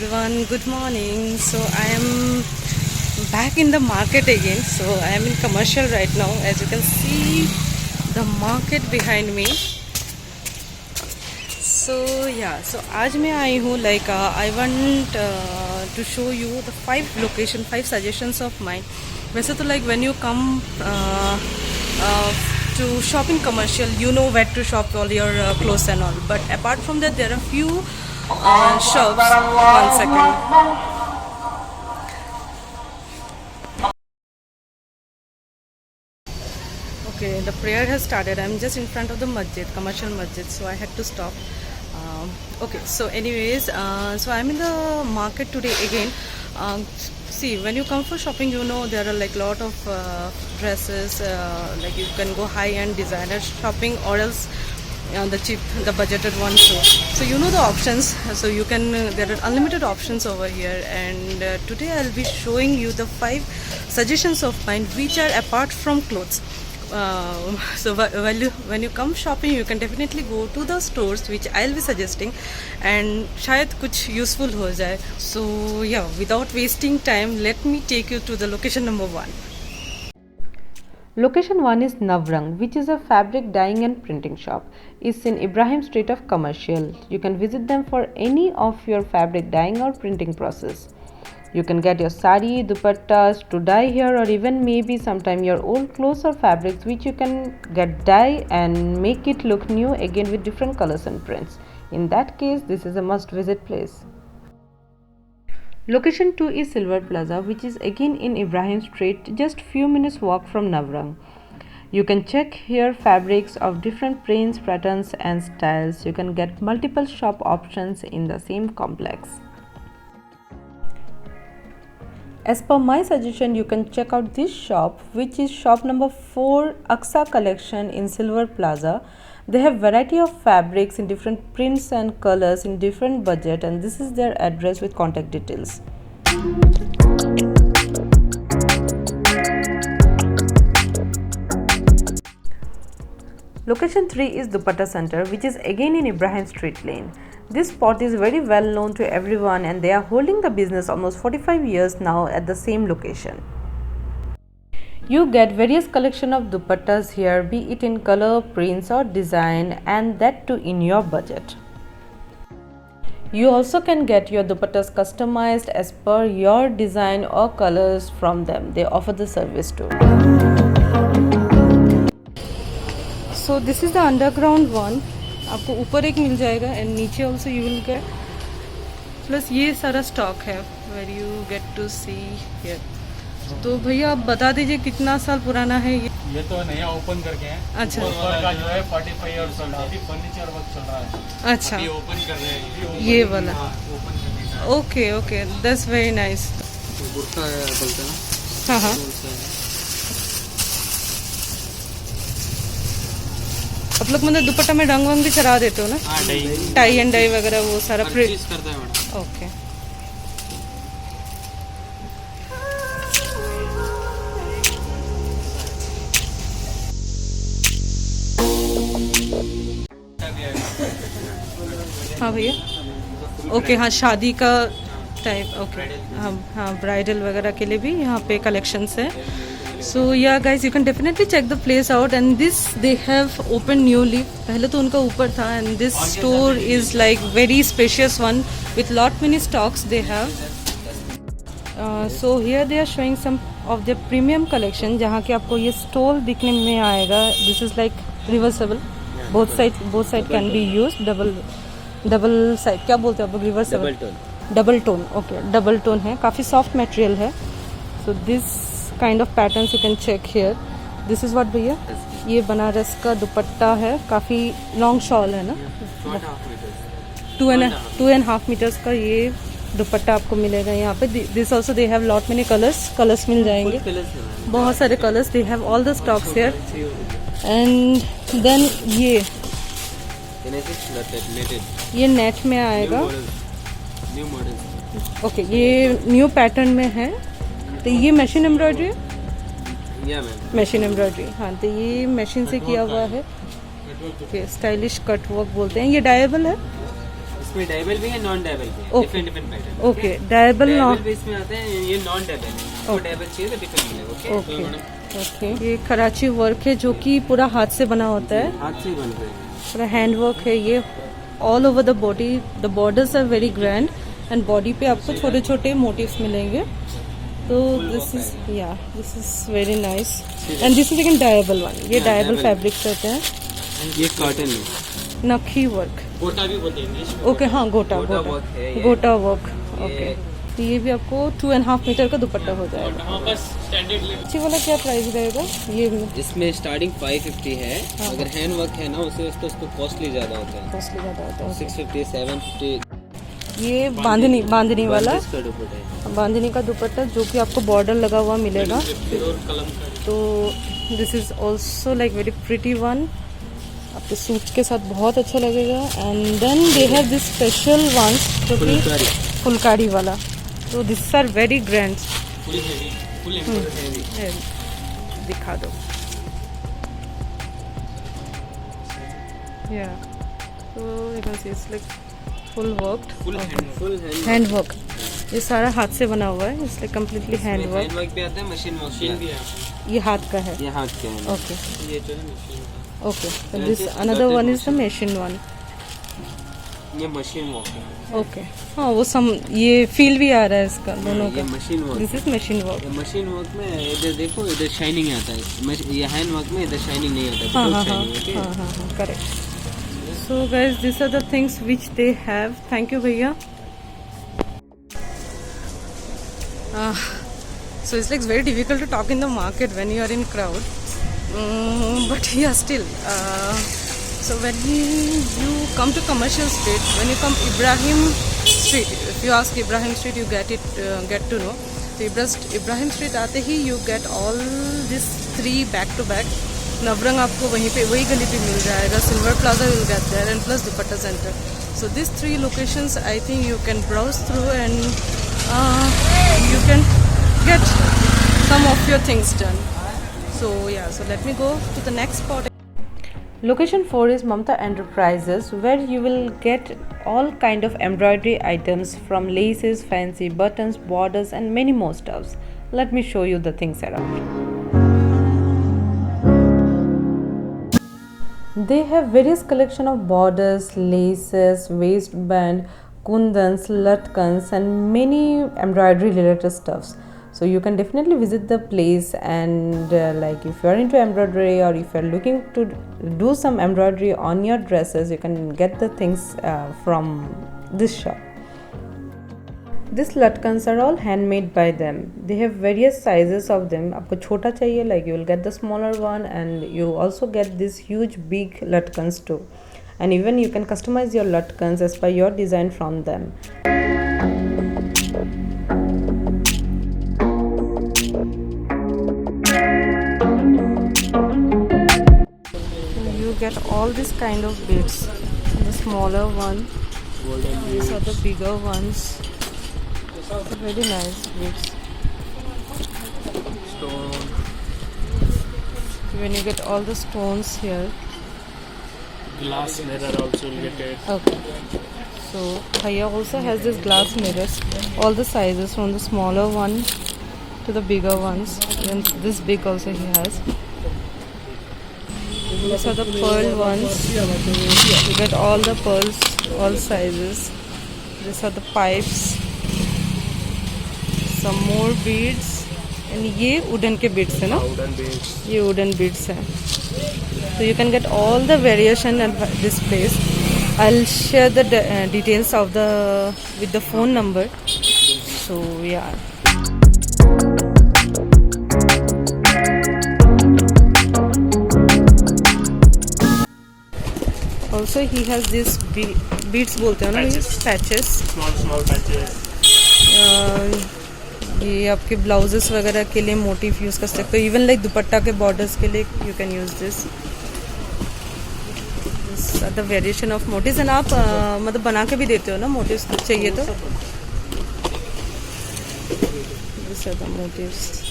everyone, good morning. So I am back in the market again. So I am in commercial right now. As you can see the market behind me. So yeah, so आज मैं आई हूँ like I want to show you the 5 suggestions of mine. वैसे तो like when you come to shop in commercial, you know where to shop all your clothes and all. But apart from that, there are few shops. 1 second. Okay, the prayer has started. I'm just in front of the masjid, commercial masjid, so I had to stop. Okay, so anyways, so I'm in the market today again. See, when you come for shopping, you know there are like lot of dresses. Like you can go high-end designer shopping, or else the cheap, the budgeted one too. So you know the options. So you can there are unlimited options over here. And today I'll be showing you the 5 suggestions of mine which are apart from clothes. So when you come shopping, you can definitely go to the stores which I'll be suggesting, and शायद कुछ useful हो जाए. So yeah, without wasting time, let me take you to the location number 1. Location 1 is Navrang, which is a fabric dyeing and printing shop. It's in Ibrahim Street of Commercial. You can visit them for any of your fabric dyeing or printing process. You can get your sari, dupattas to dye here, or even maybe sometime your old clothes or fabrics which you can get dye and make it look new again with different colors and prints. In that case, this is a must visit place. Location 2 is Silver Plaza, which is again in Ibrahim Street, just few minutes walk from Navrang. You can check here fabrics of different prints, patterns and styles. You can get multiple shop options in the same complex. As per my suggestion, you can check out this shop, which is shop number 4, Aksa Collection in Silver Plaza. They have variety of fabrics in different prints and colors in different budget, and this is their address with contact details. Location 3 is Dupatta Center, which is again in Ibrahim Street Lane. This spot is very well known to everyone, and they are holding the business almost 45 years now at the same location. You get various collection of dupattas here, be it in color, prints or design, and that too in your budget. You also can get your dupattas customized as per your design or colors from them. They offer the service too. So this is the underground one. आपको ऊपर एक मिल जाएगा and नीचे also you will get, plus ये सारा stock है where you get to see here. तो भैया आप बता दीजिए कितना साल पुराना है ये तो नया ओपन करके है. अच्छा, ऊपर का जो है 45 इयर्स ओल्ड है, फर्नीचर वर्क चल रहा है. अच्छा, अभी ओपन कर रहे हैं ये वाला. Okay okay, that's very nice. बुर्का है बोलते हैं. हाँ. आप लोग मतलब दुपट्टा में रंग वंग भी चढ़ा देते हो ना? टाई एंड डाई वगैरह वो सारा प्रिंट करते हैं मैडम. ओके. हाँ भैया. ओके, हाँ शादी का टाइप. ओके, हाँ ब्राइडल वगैरह के लिए भी यहाँ पे कलेक्शंस है. So yeah guys, you can definitely check the place out, and this they have opened newly. पहले तो उनका ऊपर था, and this store is like very spacious one with lot many stocks they have. So here they are showing some of their premium collection, जहाँ के आपको ये stall दिखने में आएगा. This is like reversible. Both side can be used. Double side क्या बोलते हैं आप? Reversible. Double tone. Okay, double tone है. काफ़ी soft material है. So this kind of patterns you can check here. This is what भैया, ये बनारस का दुपट्टा है, काफ़ी लॉन्ग शॉल है ना. 2.5 मीटर्स का ये दुपट्टा आपको मिलेगा यहाँ पे. This also they have lot many colours मिल जाएंगे, बहुत सारे colours. They have all the stocks here. And then ये नेट में आएगा. ओके, ये न्यू पैटर्न में है. तो ये मशीन एम्ब्रॉयडरी है. मशीन एम्ब्रॉयडरी, हाँ. तो ये मशीन से किया हुआ है. स्टाइलिश कट वर्क बोलते हैं. ये डायबल है. इसमें डायबल भी है, नॉन डायबल भी है, Okay. Different pattern. Okay, dyeable dyeable भी इसमें आते हैं, ये नॉन डायबल है। आपको Okay. डायबल चाहिए तो डिफरेंट मिलेगा। Okay okay. ये कराची वर्क है जो कि पूरा हाथ से बना होता है, हाथ से ही बन रहे हैं। पूरा हैंड वर्क है ये। All over the body the borders are very grand and body पे आपको छोटे छोटे मोटिव्स मिलेंगे। तो this is very nice and this is again dyeable one. ये Yeah, डायबल diable. फैब्रिक्स रहते हैं। ये कॉटन है, नखी वर्क। गोटा भी बोलते हैं इंग्लिश में। ओके हाँ, गोटा गोटा गोटा work है ये। गोटा वर्क। ये- ओके, तो ये भी आपको 2.5 मीटर का दुपट्टा हो जाएगा। हाँ बस स्टैंडर्ड लेवल। अच्छी वाला क्या प्राइस रहेगा ये? इसमें स्टार्टिंग 550 है। हाँ। अगर हैंड वर्क है ना उसको कॉस्टली ज्यादा होता है, कॉस्टली ज़्यादा होता है। 650 750। ये बांधनी वाला, इसका दुपट्टा है। बांधनी का दुपट्टा जो कि आपको बॉर्डर लगा हुआ मिलेगा। तो this is also like very pretty one, आपके सूट के साथ बहुत अच्छा लगेगा। And then they have this special ones जो कि फुलकारी वाला। तो दिस आर वेरी ग्रैंड। दिखा दो या। तो you can see it's like full work, full hand work. ये सारा हाथ से बना हुआ है, इसलिए completely hand work. Hand work भी आता है, मशीन भी है। ये हाथ का है। ये हाथ के हैं। ओके ये जो है मशीन ओके। तो this another one is the machine one. ये मशीन वर्क है। ओके हाँ, वो सम ये फील भी आ रहा है इसका दोनों ये का। Machine work. This is machine work. Machine work में इधर देखो, इधर शाइनिंग आता है। ये हैंड वर्क में इधर शाइनिंग नहीं आता है। हाँ हाँ हाँ शाइनिंग है। हाँ हाँ हाँ, correct. So guys this are the things which they have. Thank you भैया। So it's like very difficult to talk in the market when you are in crowd, but yeah still. So when you come to commercial street, when you come Ibrahim Street, if you ask Ibrahim Street, you get to know. So Ibrahim Street आते ही you get all these three back to back. Navrang आपको वहीं पे वही गली पे मिल जाएगा, Silver Plaza will get there and plus dupatta centre. So these three locations I think you can browse through and you can get some of your things done. So yeah, so let me go to the next spot. Location 4 is Mamta Enterprises, where you will get all kind of embroidery items from laces, fancy buttons, borders and many more stuffs. Let me show you the things around. They have various collection of borders, laces, waistband, kundans, latkans and many embroidery related stuffs. So you can definitely visit the place and like if you are into embroidery or if you are looking to do some embroidery on your dresses, you can get the things from this shop. These latkans are all handmade by them. They have various sizes of them. आपको छोटा चाहिए, like you will get the smaller one, and you also get these huge big latkans too. And even you can customize your latkans as per your design from them. You get all this kind of beads. The smaller one, these are the bigger ones. Very nice beads. Stone. When you get all the stones here. Glass mirror also will get it. Okay. So Bhaiya also has this glass mirrors, all the sizes from the smaller one to the bigger ones. Even this big also he has. These are the pearl ones. You get all the pearls, all sizes. These are the pipes. Some more beads. And ये wooden के beads है ना? Wooden beads. ये wooden beads है. So you can get all the variation at this place. I'll share the details of with the phone number. So yeah. Also he has this beads बोलते हैं ना, patches. Small patches. ये आपके blouses वगैरह के लिए motive use कर सकते हो. इवन लाइक दुपट्टा के बॉर्डर्स के लिए you can use this the variation of motifs. And आप मतलब बना के भी देते हो ना मोटिव्स चाहिए तो. This are the motifs.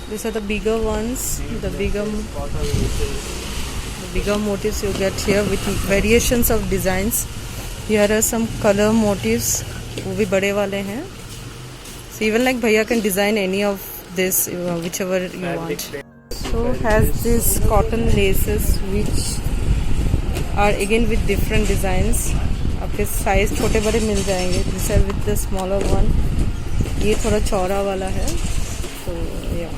These are the bigger ones, the bigger bigger motifs you get here with variations of designs. Here are some color motifs, वो भी बड़े वाले हैं. So even like भैया can design any of this whichever you want. So has this cotton laces which are again with different designs. आपके size छोटे बड़े मिल जाएंगे. These are with the smaller one. ये थोड़ा चौड़ा वाला है. So yeah.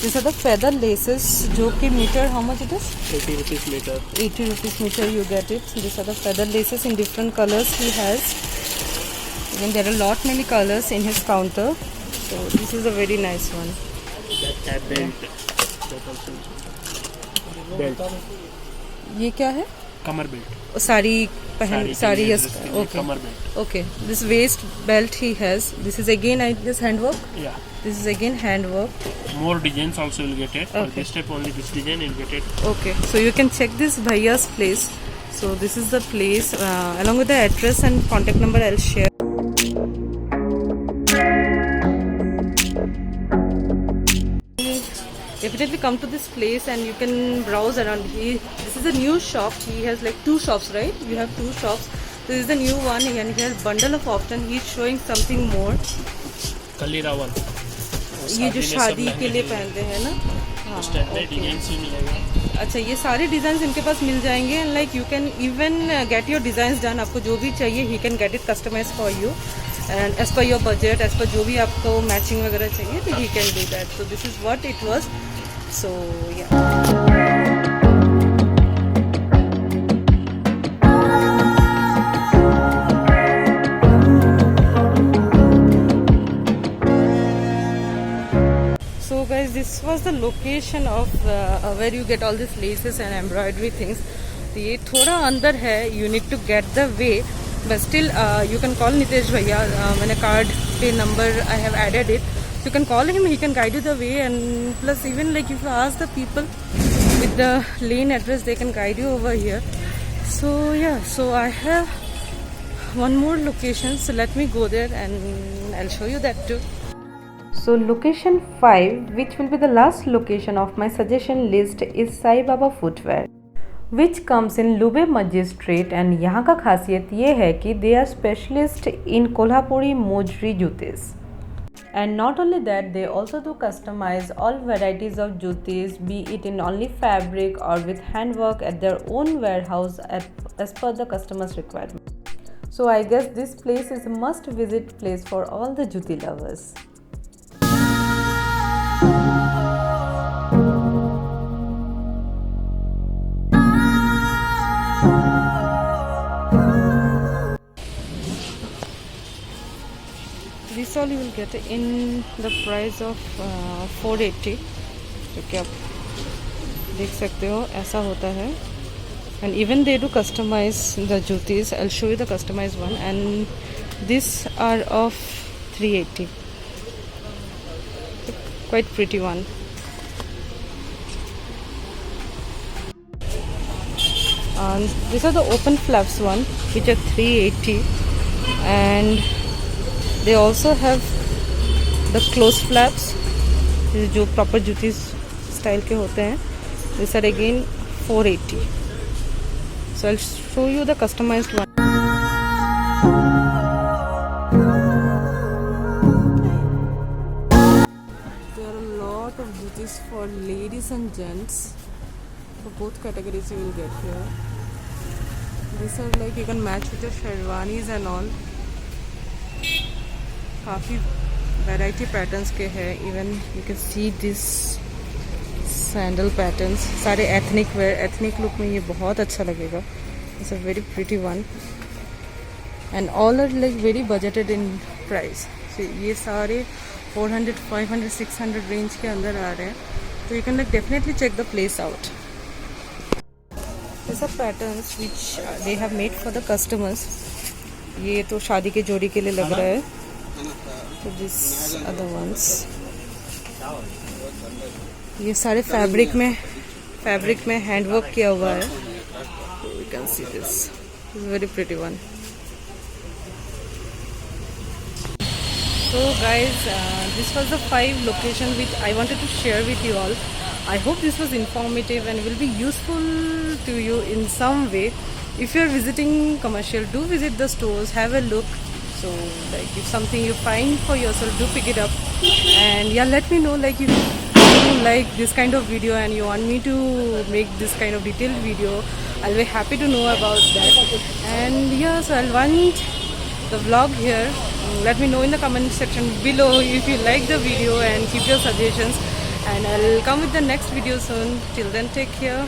These are the feather laces जो कि metre how much it is? 80 rupees meter. 80 rupees meter you get it. These are the feather laces in different colors he has. Again there are lot many colors in his counter. So this is a very nice one. That cat belt. That also. Belt. ये क्या है? Kamar belt. Sari पहन sari yes okay. Kamar belt. Okay. This waist belt he has. This is again I guess handwork. Yeah. This is again handwork. More designs also will get it. For Okay. this type only this design you'll get it. Okay, so you can check this Bhaiya's place. So this is the place along with the address and contact number I'll share. Definitely come to this place and you can browse around. This is a new shop. He has like 2 shops, right? You have 2 shops. This is the new one and he has bundle of option. He's showing something more. Kali Rawan. ये जो शादी के लिए पहनते हैं ना. हाँ. उस टाइप में डिजाइन से मिलेगा. अच्छा ये सारे डिज़ाइंस इनके पास मिल जाएंगे and like you can even get your designs done. आपको जो भी चाहिए he can get it customize for you and as per your budget as per जो भी आपको मैचिंग वगैरह चाहिए तो he can do that. So this is what it was. So yeah guys, this was the location of where you get all these laces and embroidery things. तो ये थोड़ा अंदर है. You need to get the way, but still you can call Nitesh भैया. मैंने card पे number I have added it. So you can call him. He can guide you the way and plus even like if you ask the people with the lane address, they can guide you over here. So yeah, so I have one more location. So let me go there and I'll show you that too. So location 5, which will be the last location of my suggestion list, is Sai Baba Footwear, which comes in Lube Masjid Street. And यहाँ का खासियत ये है कि they are specialist in Kolhapuri Mojri jutis. And not only that, they also do customize all varieties of jutis, be it in only fabric or with handwork at their own warehouse as per the customer's requirement. So I guess this place is a must visit place for all the juti lovers. This all you will get in the price of 480. जो कि आप देख सकते हो ऐसा होता है. And even they do customize the jutis. I'll show you the customized one. And these are of 380. Quite pretty one. And these are the open flaps one, which are 380. And they also have the closed flaps, जो proper jutis style के होते हैं. These are again 480. So I'll show you the customized one. There are a lot of jutis for ladies and gents. For both categories you will get here. These are like you can match with your sherwanis and all. काफ़ी variety patterns के हैं. Even you can see this sandal patterns. सारे ethnic wear, ethnic look में ये बहुत अच्छा लगेगा. It's a very pretty one and all are like very budgeted in price. So ये सारे 400, 500, 600 रेंज के अंदर आ रहे हैं. तो you can like definitely check the place out. This are patterns which they have made for the customers. ये तो शादी के जोड़ी के लिए लग रहा है. So these other ones, ये सारे फैब्रिक में फैब्रिक में हैंड वर्क किया हुआ है. You can see this very pretty one. So guys, this was the 5 locations which I wanted to share with you all. I hope this was informative and will be useful to you in some way. If you are visiting commercial, do visit the stores, have a look. So like if something you find for yourself, do pick it up. And yeah, let me know like if you like this kind of video and you want me to make this kind of detailed video. I'll be happy to know about that. And yeah, so I'll want the vlog here. Let me know in the comment section below if you like the video and keep your suggestions. And I'll come with the next video soon. Till then, take care.